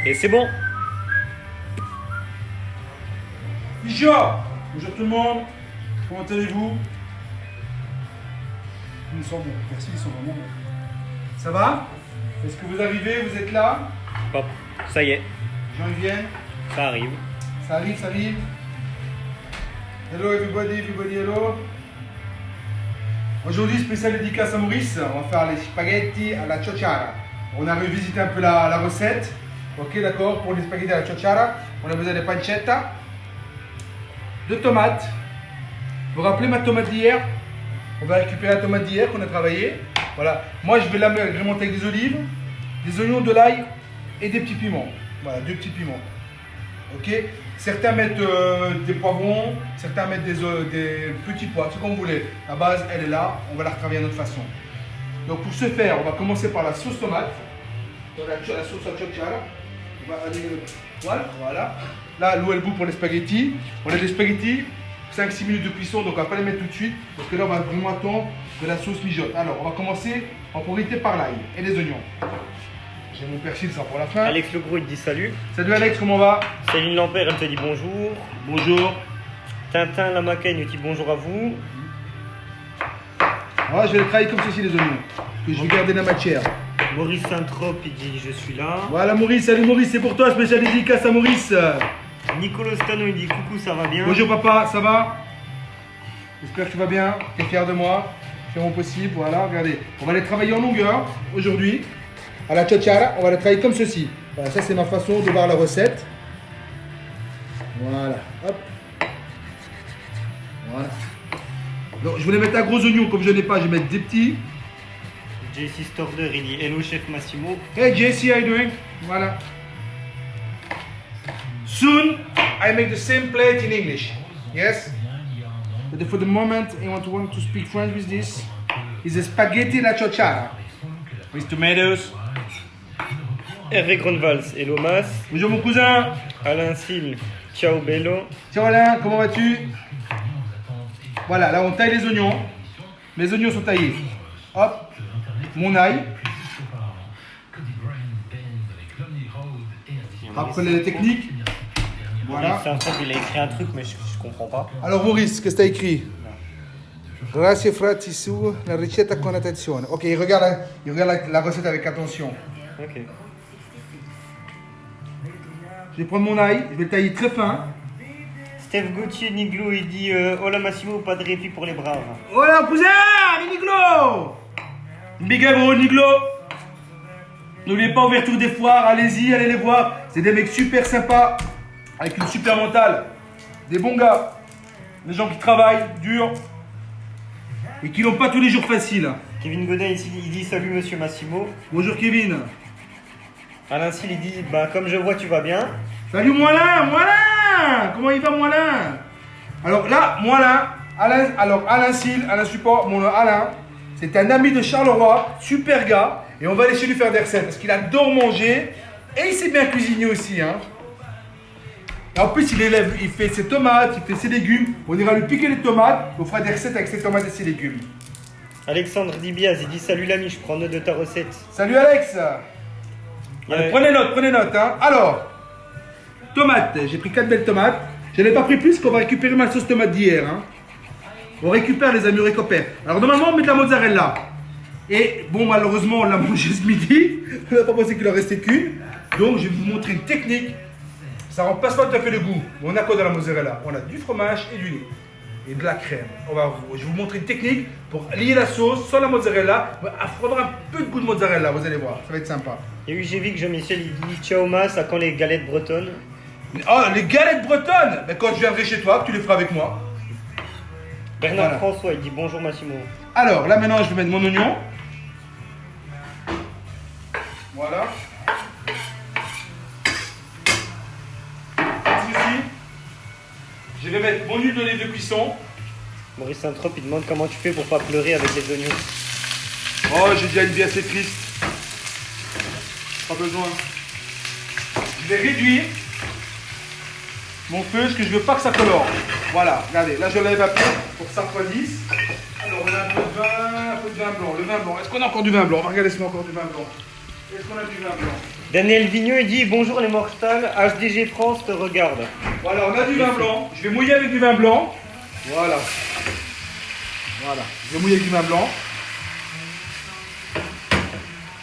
Et c'est bon. Bonjour tout le monde, comment allez-vous? Ils sont bons, merci, ils sont vraiment bons. Ça va? Est-ce que vous arrivez, vous êtes là? Hop, ça y est, Les gens ils viennent? ça arrive. Ça arrive, ça arrive. Hello everybody, hello. Aujourd'hui, spécial dédicace à Maurice, on va faire les spaghetti à la ciociara. On a revisité un peu la recette. Ok, d'accord, pour les spaghetti à la ciociara, on a besoin de pancetta, de tomates. Vous vous rappelez ma tomate d'hier? On va récupérer la tomate d'hier qu'on a travaillé. Voilà, moi je vais l'agrémenter avec des olives, des oignons, de l'ail et des petits piments. Voilà, 2 petits piments. Ok, certains mettent des poivrons, certains mettent des petits pois, ce qu'on voulait. La base, elle est là, on va la retravailler à notre façon. Donc pour ce faire, on va commencer par la sauce tomate, la sauce à ciociara. On va aller voilà. Là, l'eau elle bout pour les spaghettis. On a des spaghettis, 5-6 minutes de cuisson, donc on ne va pas les mettre tout de suite, parce que là on va vraiment attendre que la sauce mijote. Alors, on va commencer en priorité par l'ail et les oignons. J'ai mon persil, ça pour la fin. Alex Le Gros, il te dit salut. Salut Alex, comment on va? Céline Lampère, elle te dit bonjour. Bonjour. Tintin Lamacaine, il te dit bonjour à vous. Alors, je vais les travailler comme ceci les oignons, que je vais garder la matière. Maurice Saint-Trope, il dit je suis là. Voilà Maurice, salut Maurice, c'est pour toi, spécial dédicace à Maurice. Nicolas Stano, il dit coucou, ça va bien. Bonjour papa, ça va? J'espère que tu vas bien, tu es fier de moi. Je fais mon possible, voilà, regardez. On va les travailler en longueur aujourd'hui. À la ciociara, on va les travailler comme ceci. Voilà, ça c'est ma façon de voir la recette. Voilà, hop. Voilà. Donc je voulais mettre un gros oignon, comme je n'ai pas, je vais mettre des petits. JC Storder, il dit hello chef Massimo. Hey JC, how you doing? Voilà. Soon, I make the same plate in English. Yes? But for the moment, I want to speak French with this. It's a spaghetti alla ciociara. With tomatoes. Hervé Grunwald, hello Mas. Bonjour mon cousin. Alain Sil, ciao bello. Ciao Alain, comment vas-tu? Voilà, là on taille les oignons. Mes oignons sont taillés. Hop. Mon ail. Après les techniques. Voilà. Il a écrit un truc, mais je comprends pas. Alors Maurice, qu'est-ce que tu as écrit? Grazie frati su la ricetta con attenzione. Ok, il regarde la recette avec attention. Ok. Je vais prendre mon ail, je vais le tailler très fin. Steph Gauthier Niglo, il dit hola Massimo, pas de répit pour les braves. Hola cousin, Niglo. Big up au Niglo. N'oubliez pas ouverture des foires, allez-y, allez les voir. C'est des mecs super sympas, avec une super mentale. Des bons gars. Des gens qui travaillent dur et qui n'ont pas tous les jours facile. Kevin Godin ici, il dit salut monsieur Massimo. Bonjour Kevin. Alain Sil, il dit bah comme je vois tu vas bien. Salut Moilin. Comment il va Moilin? Alors là, Moilin, Alain Sil, Alain Support, mon Alain, c'est un ami de Charleroi, super gars, et on va aller chez lui faire des recettes, parce qu'il adore manger, et il sait bien cuisiner aussi. Hein. Et en plus, il fait ses tomates, il fait ses légumes, on ira lui piquer les tomates, on fera des recettes avec ses tomates et ses légumes. Alexandre Dibiaz, il dit salut l'ami, je prends note de ta recette. Salut Alex. Allez, prenez note. Hein. Alors, tomates, j'ai pris 4 belles tomates. Je n'ai pas pris plus qu'on va récupérer ma sauce tomate d'hier. Hein. On récupère les amis, on récupère. Alors normalement on met de la mozzarella. Et bon malheureusement on l'a mangé ce midi. On n'a pas pensé qu'il en restait qu'une. Donc je vais vous montrer une technique. Ça remplace pas tout à fait le goût. On a quoi dans la mozzarella? On a du fromage et du lait. Et de la crème. Je vais vous montrer une technique pour lier la sauce sans la mozzarella. Il faut avoir un peu de goût de mozzarella, vous allez voir. Ça va être sympa. Et UGV que Jean-Michel, il dit ciao Mas, à quand les galettes bretonnes? Oh les galettes bretonnes. Mais quand je viendrai chez toi, tu les feras avec moi. Bernard François, il dit bonjour Massimo. Alors là maintenant je vais mettre mon oignon. Voilà. Ici. Je vais mettre mon huile d'olive de cuisson. Maurice Saint-Trope, il demande comment tu fais pour pas pleurer avec les oignons. Oh j'ai déjà une vie assez triste. Pas besoin. Je vais réduire mon feu parce que je veux pas que ça colore. Voilà, regardez, là je lève un peu pour que ça refroidisse. Alors on a un peu de vin blanc. Le vin blanc, est-ce qu'on a encore du vin blanc? On va regarder si on a encore du vin blanc. Est-ce qu'on a du vin blanc? Daniel Vigneault, il dit bonjour les mortals, HDG France te regarde. Voilà, on a du vin blanc. Je vais mouiller avec du vin blanc. Voilà. Voilà. Je vais mouiller avec du vin blanc.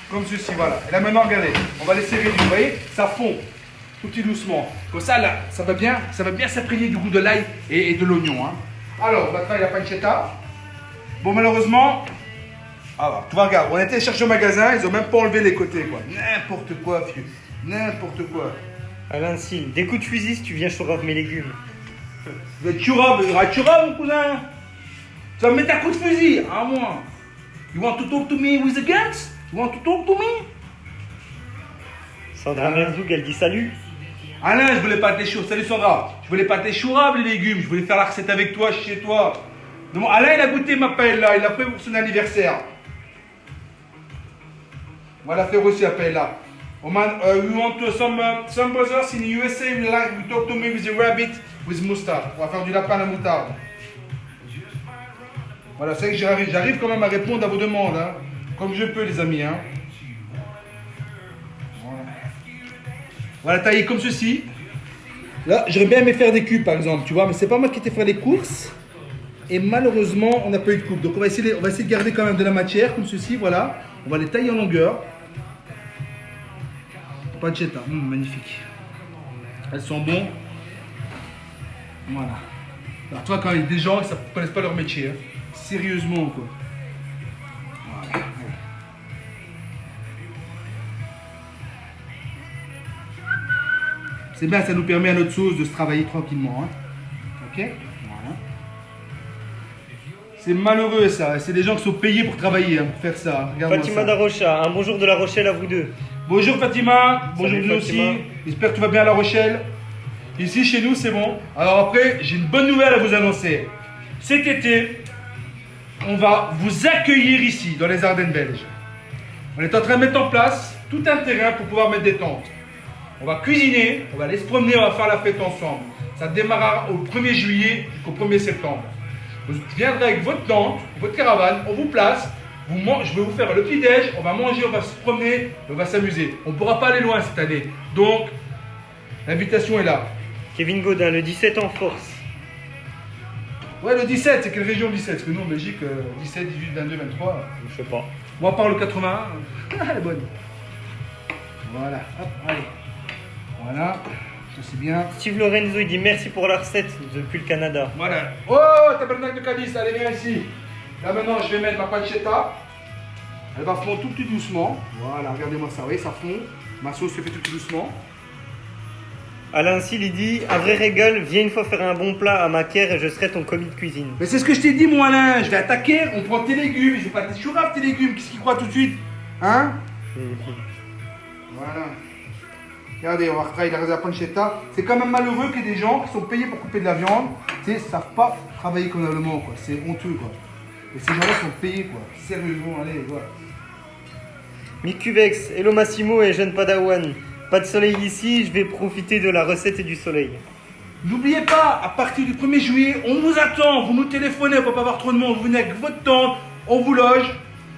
Comme ceci, voilà. Et là maintenant, regardez, on va laisser réduire. Vous voyez, ça fond. Tout petit doucement. Comme ça, là, ça va bien s'imprégner du goût de l'ail et de l'oignon. Hein. Alors, on va travailler la pancetta. Bon, malheureusement, alors, tu vas regarder, on a été chercher au magasin, ils n'ont même pas enlevé les côtés, quoi. N'importe quoi, vieux. N'importe quoi. Alain Sil, des coups de fusil si tu viens chourave mes légumes. Vous êtes chourave, il y aura chourave, mon cousin. Tu vas me mettre un coup de fusil, à moi. You want to talk to me with the guns? You want to talk to me? Sandra Merzoug, elle dit salut. Alain, je voulais pas tes choux. Salut Sandra. Je voulais pas tes chourables, les légumes. Je voulais faire la recette avec toi, chez toi. Donc, Alain, il a goûté ma paella. Il l'a fait pour son anniversaire. On va la faire aussi, la paella. Oh man, we want to, some brothers in the USA will like to talk to me with the rabbit with mustard. On va faire du lapin à la moutarde. Voilà, c'est que j'arrive quand même à répondre à vos demandes, hein, comme je peux, les amis. Hein. Voilà, taillé comme ceci. Là, j'aurais bien aimé faire des cubes, par exemple, tu vois, mais c'est pas moi qui t'ai fait les courses. Et malheureusement, on n'a pas eu de coupe. Donc, on va essayer de garder quand même de la matière, comme ceci, voilà. On va les tailler en longueur. Pancetta, magnifique. Elles sont bonnes. Voilà. Alors, tu vois, quand il y a des gens qui ne connaissent pas leur métier, hein. Sérieusement, quoi. Voilà. C'est bien, ça nous permet à notre sauce de se travailler tranquillement. Hein. Ok. Voilà. C'est malheureux, ça. C'est des gens qui sont payés pour travailler, hein, pour faire ça. Fatima Darocha, un bonjour de La Rochelle à vous deux. Bonjour Fatima, bonjour Salut, nous Fatima. aussi. J'espère que tu vas bien à La Rochelle. Ici, chez nous, c'est bon. Alors après, j'ai une bonne nouvelle à vous annoncer. Cet été, on va vous accueillir ici, dans les Ardennes belges. On est en train de mettre en place tout un terrain pour pouvoir mettre des tentes. On va cuisiner, on va aller se promener, on va faire la fête ensemble. Ça démarrera au 1er juillet jusqu'au 1er septembre. Vous viendrez avec votre tente, votre caravane, on vous place. Je vais vous faire le petit-déj, on va manger, on va se promener, on va s'amuser. On ne pourra pas aller loin cette année. Donc, l'invitation est là. Kevin Godin, le 17 en force. Ouais, le 17, c'est quelle région le 17? Parce que nous en Belgique, 17, 18, 22, 23. Je sais pas. Moi, par le 81. Elle est bonne. Voilà, hop, allez. Voilà, ça c'est bien. Steve Lorenzo, il dit merci pour la recette depuis le Canada. Voilà. Oh, tabernacle de Cadiz, allez, viens ici. Là maintenant, je vais mettre ma pancetta. Elle va fondre tout petit doucement. Voilà, regardez-moi ça, vous voyez, ça fond. Ma sauce se fait tout petit doucement. Alain Sil, il dit un vrai régal, viens une fois faire un bon plat à Macaire et je serai ton commis de cuisine. Mais c'est ce que je t'ai dit, mon Alain. Je vais attaquer, on prend tes légumes. Je vais pas tes chouraves, tes légumes. Qu'est-ce qu'il croit tout de suite? Hein? Voilà. Regardez, on va retravailler la pancetta. C'est quand même malheureux qu'il y ait des gens qui sont payés pour couper de la viande, tu sais, savent pas travailler convenablement, quoi. C'est honteux, quoi. Et ces gens-là sont payés, quoi. Sérieusement, allez, voilà. Mikuvex, hello Massimo et jeune Padawan. Pas de soleil ici, je vais profiter de la recette et du soleil. N'oubliez pas, à partir du 1er juillet, on vous attend. Vous nous téléphonez, on ne peut pas avoir trop de monde. Vous venez avec votre tente, on vous loge,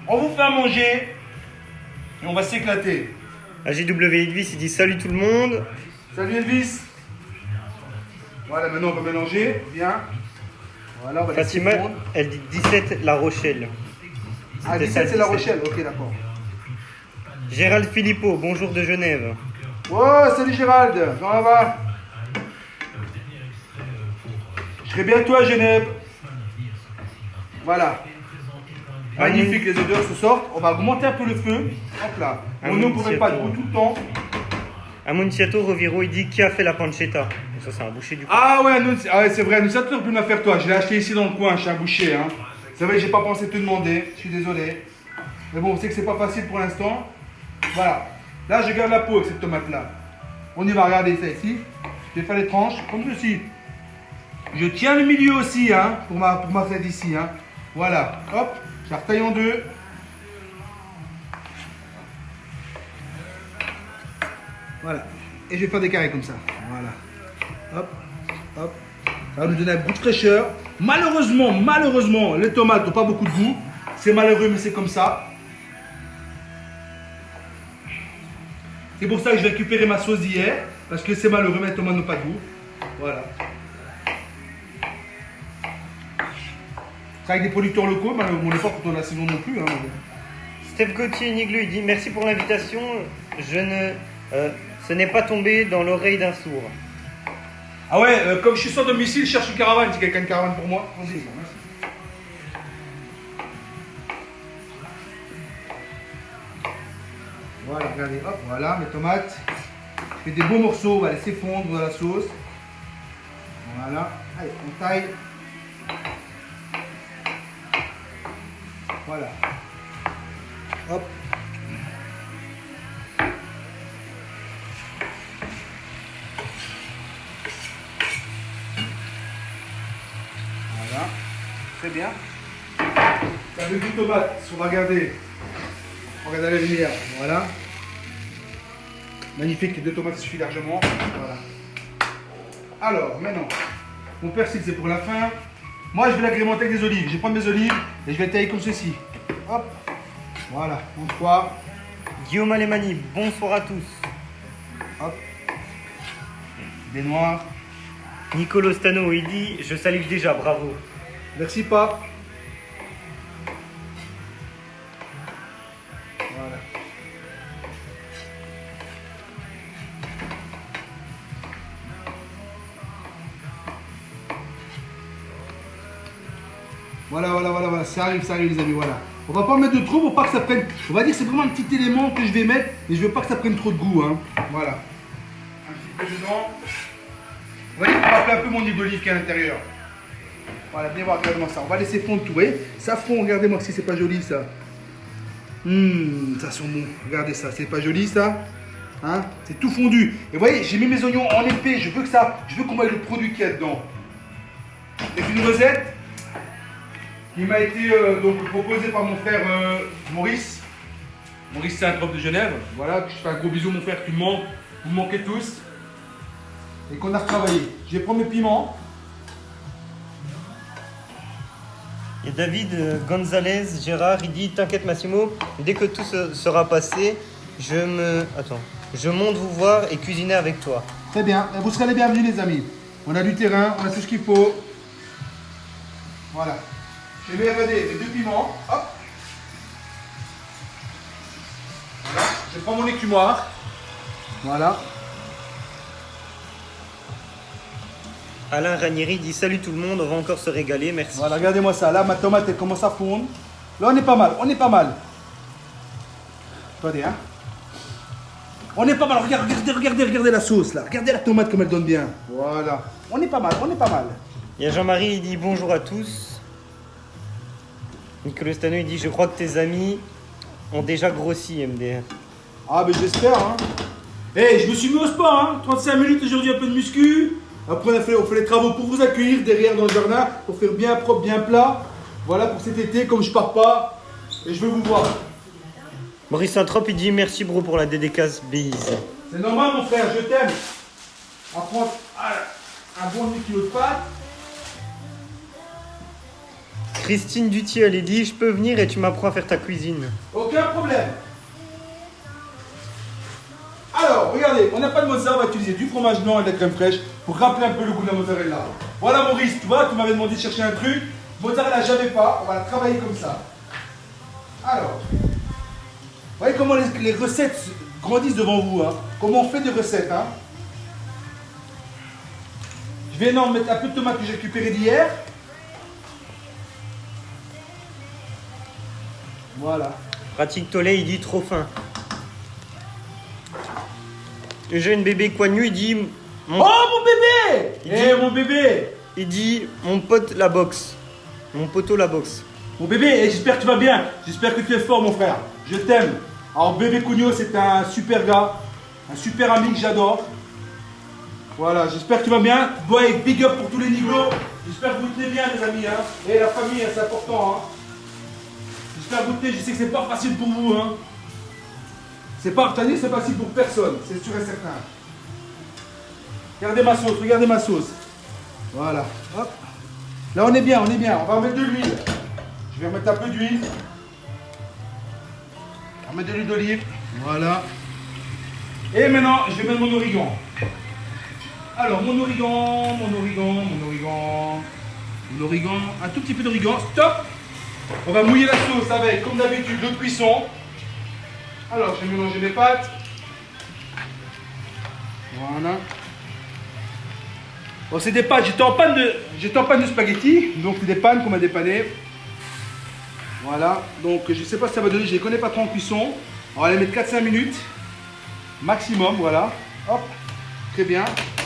on vous fait à manger et on va s'éclater. AJW Elvis, il dit salut tout le monde. Salut Elvis. Voilà, maintenant on va mélanger. Bien. Voilà, on va laisser Fatima, tout le monde. elle dit 17 La Rochelle. Ah, C'était 17 ça, c'est La 17. Rochelle, ok, d'accord. Gérald Philippot, bonjour de Genève. Oh, salut Gérald, comment va? Je serai bientôt à Genève. Voilà. Magnifique, les odeurs se sortent. On va augmenter un peu le feu. Hop là. On ne pourrait pas tout le temps. Amonciato Roviro, il dit qui a fait la pancetta. Ça, c'est un boucher du coup. Ah ouais, c'est vrai, nous ça tu peux me la faire toi. Je l'ai acheté ici dans le coin, chez un boucher. Hein. C'est vrai que j'ai pas pensé te demander. Je suis désolé. Mais bon, on sait que c'est pas facile pour l'instant. Voilà. Là, je garde la peau avec cette tomate-là. On y va regarder ça ici. Je vais faire les tranches comme ceci. Je tiens le milieu aussi, hein, pour ma tête ici. Hein. Voilà. Hop. Je la retaille en deux. Voilà. Et je vais faire des carrés comme ça. Voilà. Hop. Hop. Ça va nous donner un goût de fraîcheur. Malheureusement, les tomates n'ont pas beaucoup de goût. C'est malheureux, mais c'est comme ça. C'est pour ça que je vais récupérer ma sauce d'hier. Parce que c'est malheureux, mes tomates n'ont pas de goût. Voilà. C'est avec des producteurs locaux, mais on n'est pas quand on a la saison non plus. Hein. Steph Gauthier Niglu, il dit merci pour l'invitation. Ce n'est pas tombé dans l'oreille d'un sourd. Ah ouais, comme je suis sans domicile, je cherche une caravane. Si quelqu'un a une caravane pour moi, vas-y, merci. Voilà, regardez, hop, voilà mes tomates. Je fais des beaux morceaux, on va laisser fondre dans la sauce. Voilà, allez, on taille. Voilà. Hop. Voilà. Très bien. Avec une tomate, on va regarder. On va regarder la lumière. Voilà. Magnifique, 2 tomates, ça suffit largement. Voilà. Alors, maintenant, mon persil, c'est pour la fin. Moi, je vais l'agrémenter avec des olives. Je vais prendre mes olives et je vais tailler comme ceci. Hop. Voilà, en 3. Guillaume Alemani, bonsoir à tous. Hop. Des noirs. Nicolo Stano, il dit je salue déjà, bravo. Merci, pas. Voilà. Voilà, ça arrive les amis, voilà. On va pas en mettre de trop pour pas que ça prenne, on va dire que c'est vraiment un petit élément que je vais mettre, mais je veux pas que ça prenne trop de goût, hein. Voilà. Un petit peu dedans. Vous voyez, on va appeler un peu mon huile d'olive qui est à l'intérieur. Voilà, venez voir, regardez-moi ça. On va laisser fondre tout, vous voyez. Ça fond, regardez-moi si c'est pas joli ça. Ça sent bon, regardez ça, c'est pas joli ça. Hein, c'est tout fondu. Et vous voyez, j'ai mis mes oignons en épais, je veux qu'on voie le produit qu'il y a dedans. C'est une recette qui m'a été donc proposée par mon frère Maurice. Maurice, c'est un trope de Genève. Voilà, je fais un gros bisou mon frère, tu me manques, vous me manquez tous. Et qu'on a retravaillé. Je vais prendre mes piments. Et David Gonzalez Gérard, il dit t'inquiète Massimo, dès que tout sera passé, je monte vous voir et cuisiner avec toi. Très bien, vous serez les bienvenus les amis. On a du terrain, on a tout ce qu'il faut. Voilà. Je vais regarder les 2 piments. Hop. Voilà. Je prends mon écumoire. Voilà. Alain Ranieri dit salut tout le monde, on va encore se régaler, merci. Voilà, regardez-moi ça. Là, ma tomate, elle commence à fondre. Là, on est pas mal, Attendez, hein. On est pas mal. Regardez la sauce, là. Regardez la tomate comme elle donne bien. Voilà. On est pas mal. Il y a Jean-Marie, il dit bonjour à tous. Nicolas Stano, il dit je crois que tes amis ont déjà grossi, MDR. Ah, ben j'espère, hein. Hey, je me suis mis au sport, hein. 35 minutes aujourd'hui, un peu de muscu. Après, on fait les travaux pour vous accueillir derrière dans le jardin, pour faire bien propre, bien plat. Voilà pour cet été, comme je pars pas, et je veux vous voir. Maurice Saint-Trope, il dit merci bro pour la dédicace bise. C'est normal, mon frère, je t'aime. On prend un bon demi-kilo de pâtes. Christine Dutier, elle dit je peux venir et tu m'apprends à faire ta cuisine. Aucun problème. Alors, regardez, on n'a pas de mozzarella, on va utiliser du fromage blanc et de la crème fraîche pour rappeler un peu le goût de la mozzarella. Voilà Maurice, tu vois, tu m'avais demandé de chercher un truc. Mozzarella, j'avais pas, on va la travailler comme ça. Alors, vous voyez comment les recettes grandissent devant vous, hein. Comment on fait des recettes, hein. Je vais mettre un peu de tomate que j'ai récupéré d'hier. Voilà. Pratique Tolé, il dit trop fin. Eugène Bébé Coignou, il dit Oh mon bébé! Mon bébé! Il dit mon pote la boxe. Mon poteau la boxe. Mon bébé, j'espère que tu vas bien. J'espère que tu es fort mon frère. Je t'aime. Alors bébé Cugno, c'est un super gars. Un super ami que j'adore. Voilà, j'espère que tu vas bien. Boy, big up pour tous les niglos. J'espère que vous tenez bien les amis. Hein. Et la famille, hein, c'est important. Hein. J'espère que vous tenez, je sais que c'est pas facile pour vous. Hein. C'est pas facile pour personne, c'est sûr et certain. Regardez ma sauce. Voilà. Hop. Là on est bien. On va remettre de l'huile. Je vais remettre un peu d'huile. On va mettre de l'huile d'olive. Voilà. Et maintenant, je vais mettre mon origan. Alors, mon origan, un tout petit peu d'origan. Stop! On va mouiller la sauce avec, comme d'habitude, l'eau de cuisson. Alors, je vais mélanger mes pâtes. Voilà. Bon, c'est des pâtes, j'étais en panne de spaghettis, donc c'est des pannes qu'on m'a dépannées. Voilà, donc je ne sais pas si ça va donner, je ne les connais pas trop en cuisson. On va les mettre 4-5 minutes, maximum, voilà. Hop, très bien.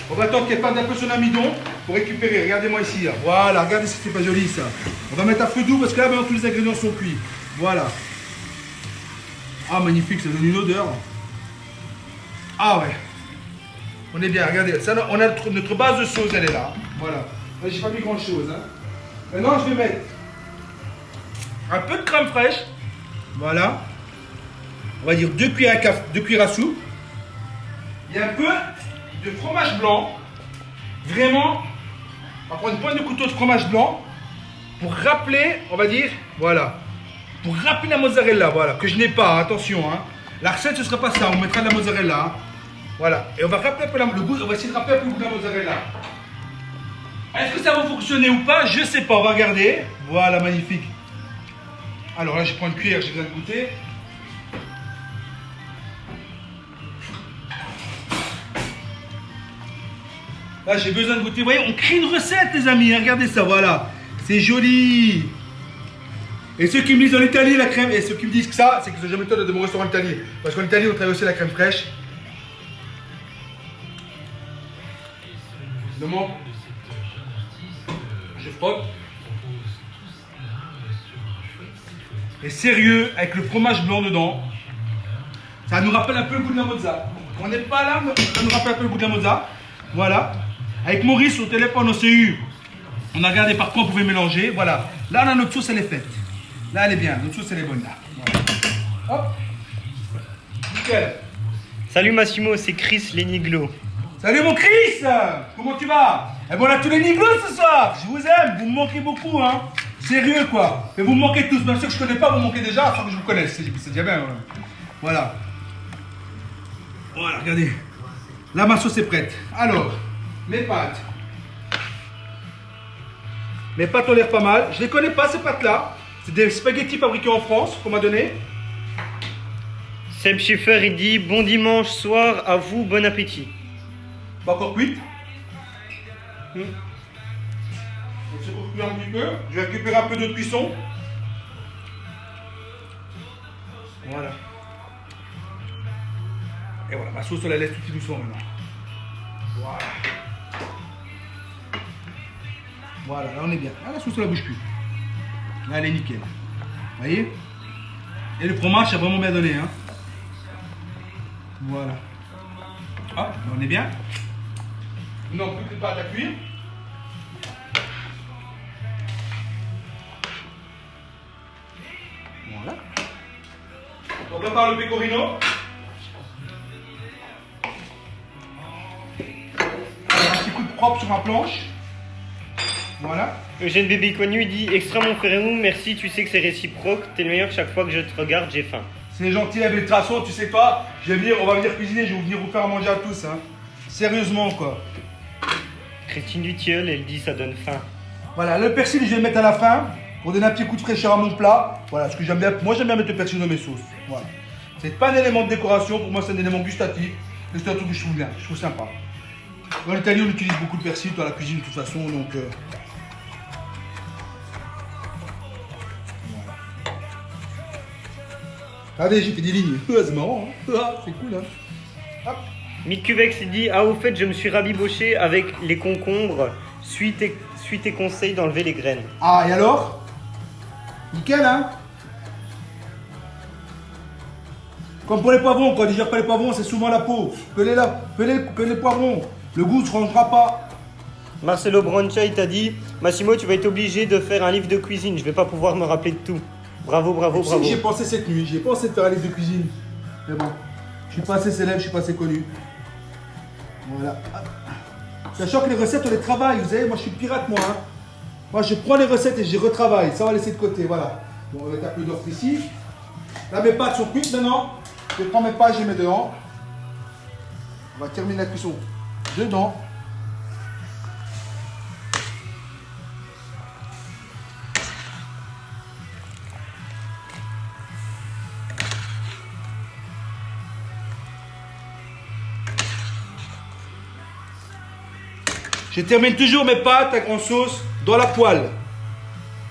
On va attendre qu'elles pâtent un peu son amidon pour récupérer, regardez-moi ici. Là. Voilà, regardez si c'est pas joli ça. On va mettre à feu doux parce que là maintenant tous les ingrédients sont cuits. Voilà. Ah magnifique, ça donne une odeur. Ah ouais. On est bien, regardez, ça, on a notre base de sauce, elle est là. Voilà. J'ai pas mis grand chose. Hein. Maintenant, je vais mettre un peu de crème fraîche. Voilà. On va dire 2 cuillères à soupe. Et un peu de fromage blanc. Vraiment, on va prendre une pointe de couteau de fromage blanc pour rappeler, on va dire, voilà. Pour rappeler la mozzarella, voilà, que je n'ai pas, attention. Hein. La recette, ce ne sera pas ça, on mettra de la mozzarella. Hein. Voilà, et on va rappeler un peu le goût, on va essayer de rappeler un peu le goût de la mozzarella. Est-ce que ça va fonctionner ou pas? Je sais pas, on va regarder. Voilà, magnifique. Alors là, je prends une cuillère, j'ai besoin de goûter. Là, j'ai besoin de goûter. Vous voyez, on crée une recette, les amis. Regardez ça, voilà. C'est joli. Et ceux qui me disent en Italie, la crème, et ceux qui me disent que ça, c'est qu'ils n'ont jamais été de mon restaurant italien. Parce qu'en Italie, on travaille aussi la crème fraîche. Je frotte. Et sérieux, avec le fromage blanc dedans, ça nous rappelle un peu le goût de la mozza. On n'est pas là, mais ça nous rappelle un peu le goût de la mozza. Voilà. Avec Maurice au téléphone, on s'est eu. On a regardé par quoi on pouvait mélanger. Voilà. Là, on a notre sauce, elle est faite. Là, elle est bien. Notre sauce, elle est bonne là. Voilà. Hop. Nickel. Salut Massimo, c'est Chris Leniglo. Salut mon Chris. Comment tu vas? Et bon, on a tous les niglos ce soir. Je vous aime. Vous me manquez beaucoup, hein. Sérieux, quoi. Mais vous me manquez tous. Même ceux que je ne connais pas, vous me manquez déjà sans que je vous connaisse. C'est déjà bien. Voilà. Voilà, regardez. Là, ma sauce est prête. Alors, mes pâtes. Mes pâtes ont l'air pas mal. Je ne les connais pas, ces pâtes-là. C'est des spaghettis fabriqués en France qu'on m'a donné. Seb Schaeffer, il dit bon dimanche soir à vous, bon appétit. Pas encore cuite. Donc, c'est pour cuire un petit peu. Je vais récupérer un peu de cuisson. Voilà. Et voilà, ma sauce, on la laisse tout doucement maintenant. Voilà. Voilà, là on est bien. Ah, la sauce, on la bouge plus. Là, elle est nickel. Vous voyez? Et le fromage, ça a vraiment bien donné. Hein. Voilà. Hop, on est bien. Non, plus de pâte à cuire. Voilà. On prépare le pecorino. Un petit coup de propre sur ma planche. Voilà. Eugène Bébé Connu dit extrêmement frérot, merci, tu sais que c'est réciproque, t'es le meilleur, chaque fois que je te regarde, j'ai faim. C'est gentil, mais de toute façon, tu sais quoi, on va venir cuisiner, je vais venir vous faire manger à tous. Hein. Sérieusement, quoi. Christine Dutilleul, elle dit ça donne faim. Voilà, le persil, je vais le mettre à la fin pour donner un petit coup de fraîcheur à mon plat. Voilà, ce que j'aime bien. Moi, j'aime bien mettre le persil dans mes sauces. Voilà. C'est pas un élément de décoration, pour moi, c'est un élément gustatif. Et c'est un truc que je trouve bien, je trouve sympa. En Italie, on utilise beaucoup de persil dans la cuisine de toute façon, donc. Voilà. Regardez, j'ai fait des lignes. C'est marrant, hein. C'est cool, hein. Hop. Mick Cuvex, il dit ah, au fait, je me suis rabiboché avec les concombres. Suis tes conseils d'enlever les graines. Ah, et alors? Nickel, hein? Comme pour les poivrons, quand on digère pas les poivrons, c'est souvent la peau. Pelez les poivrons. Le goût ne se rangera pas. Marcelo Broncha, il t'a dit Massimo, tu vas être obligé de faire un livre de cuisine. Je vais pas pouvoir me rappeler de tout. Bravo, bravo, bravo. J'ai pensé cette nuit, j'ai pensé de faire un livre de cuisine. Mais bon, je suis pas assez célèbre, je suis pas assez connu. Voilà. Sachant que les recettes, on les travaille. Vous savez, moi je suis pirate, moi. Hein. Moi je prends les recettes et je les retravaille. Ça, on va laisser de côté. Voilà. Bon, on va mettre un peu d'or ici. Là, mes pâtes sont cuites maintenant. Je prends mes pâtes, je les mets dedans. On va terminer la cuisson dedans. Je termine toujours mes pâtes en sauce dans la poêle.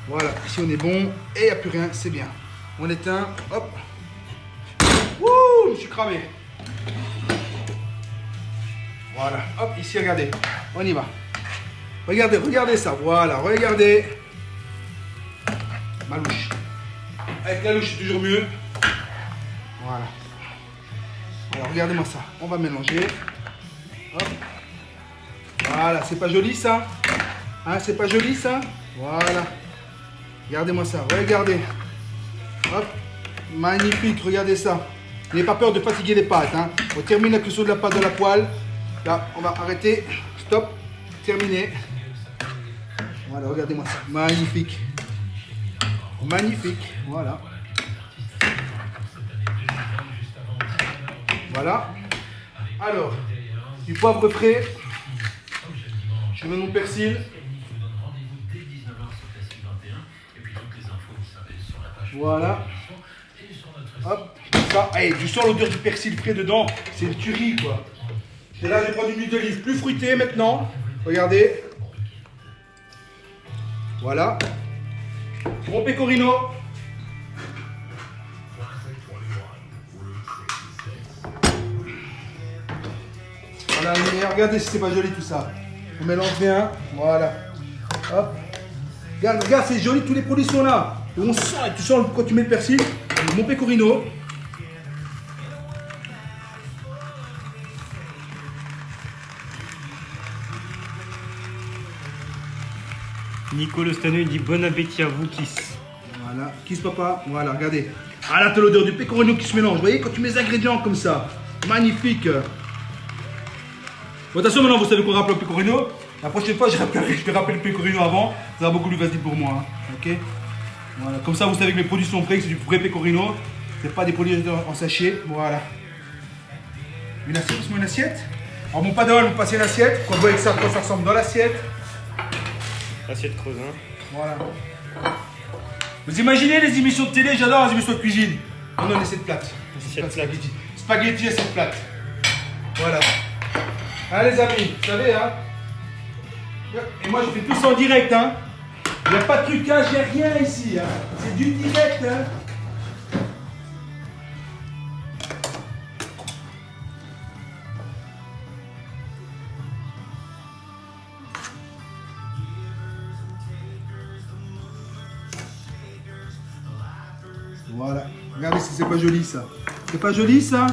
Voilà, ici on est bon et il n'y a plus rien, c'est bien. On éteint, hop. Wouh, je suis cramé. Voilà, hop, ici regardez, on y va. Regardez, regardez ça, voilà, regardez. Ma louche. Avec la louche c'est toujours mieux. Voilà. Alors regardez-moi ça, on va mélanger. Hop. Voilà, c'est pas joli ça? Hein, c'est pas joli ça? Voilà. Regardez-moi ça, regardez. Hop, magnifique, regardez ça. N'ayez pas peur de fatiguer les pâtes. Hein. On termine la cuisson de la pâte dans la poêle. Là, on va arrêter. Stop, terminé. Voilà, regardez-moi ça. Magnifique. Magnifique, voilà. Voilà. Alors, du poivre frais. Je mets mon persil. Voilà. Hop. Ça. Hey, tu sens l'odeur du persil frais dedans. C'est une tuerie quoi. Et là, je vais prendre une huile d'olive plus fruitée maintenant. Regardez. Voilà. Mon pecorino. Voilà, et regardez si c'est pas joli tout ça. On mélange bien. Voilà. Hop. Regarde, regarde, c'est joli, tous les produits sont là. Et on sent, tu sens quand tu mets le persil, mon pecorino. Nico Lostano, il dit bon appétit à vous, Kiss. Voilà, Kiss papa, voilà, regardez. Ah là, t'as l'odeur du pecorino qui se mélange. Vous voyez, quand tu mets les ingrédients comme ça, magnifique. Bon, attention, maintenant, vous savez qu'on rappelle le pecorino. La prochaine fois, je te rappelle le pecorino avant. Ça va beaucoup plus facile pour moi. Hein. Ok. Voilà, comme ça, vous savez que mes produits sont prêts, que c'est du vrai pecorino. C'est pas des produits en sachet. Voilà. Une assiette, une assiette. Alors, mon padol, vous passez une assiette. Qu'on voit ça, quoi ça ressemble dans l'assiette. Assiette creuse, hein. Voilà. Vous imaginez les émissions de télé, j'adore les émissions de cuisine. On a cette plate. Assiette plate. Spaghetti à cette plate. Voilà. Hein les amis, vous savez, hein. Et moi je fais tout ça en direct, hein. Il n'y a pas de trucage, il n'y a rien ici, hein. C'est du direct, hein. Voilà. Regardez si c'est pas joli ça. C'est pas joli ça?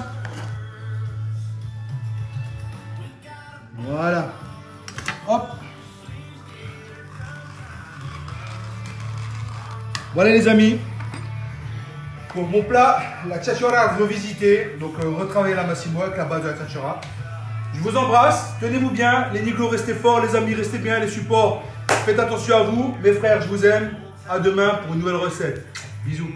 Voilà. Hop. Voilà les amis. Pour mon plat, la chachora revisitée. Donc retravailler la massimo avec la base de la chachora. Je vous embrasse. Tenez-vous bien. Les niglos, restez forts. Les amis, restez bien. Les supports, faites attention à vous. Mes frères, je vous aime. À demain pour une nouvelle recette. Bisous.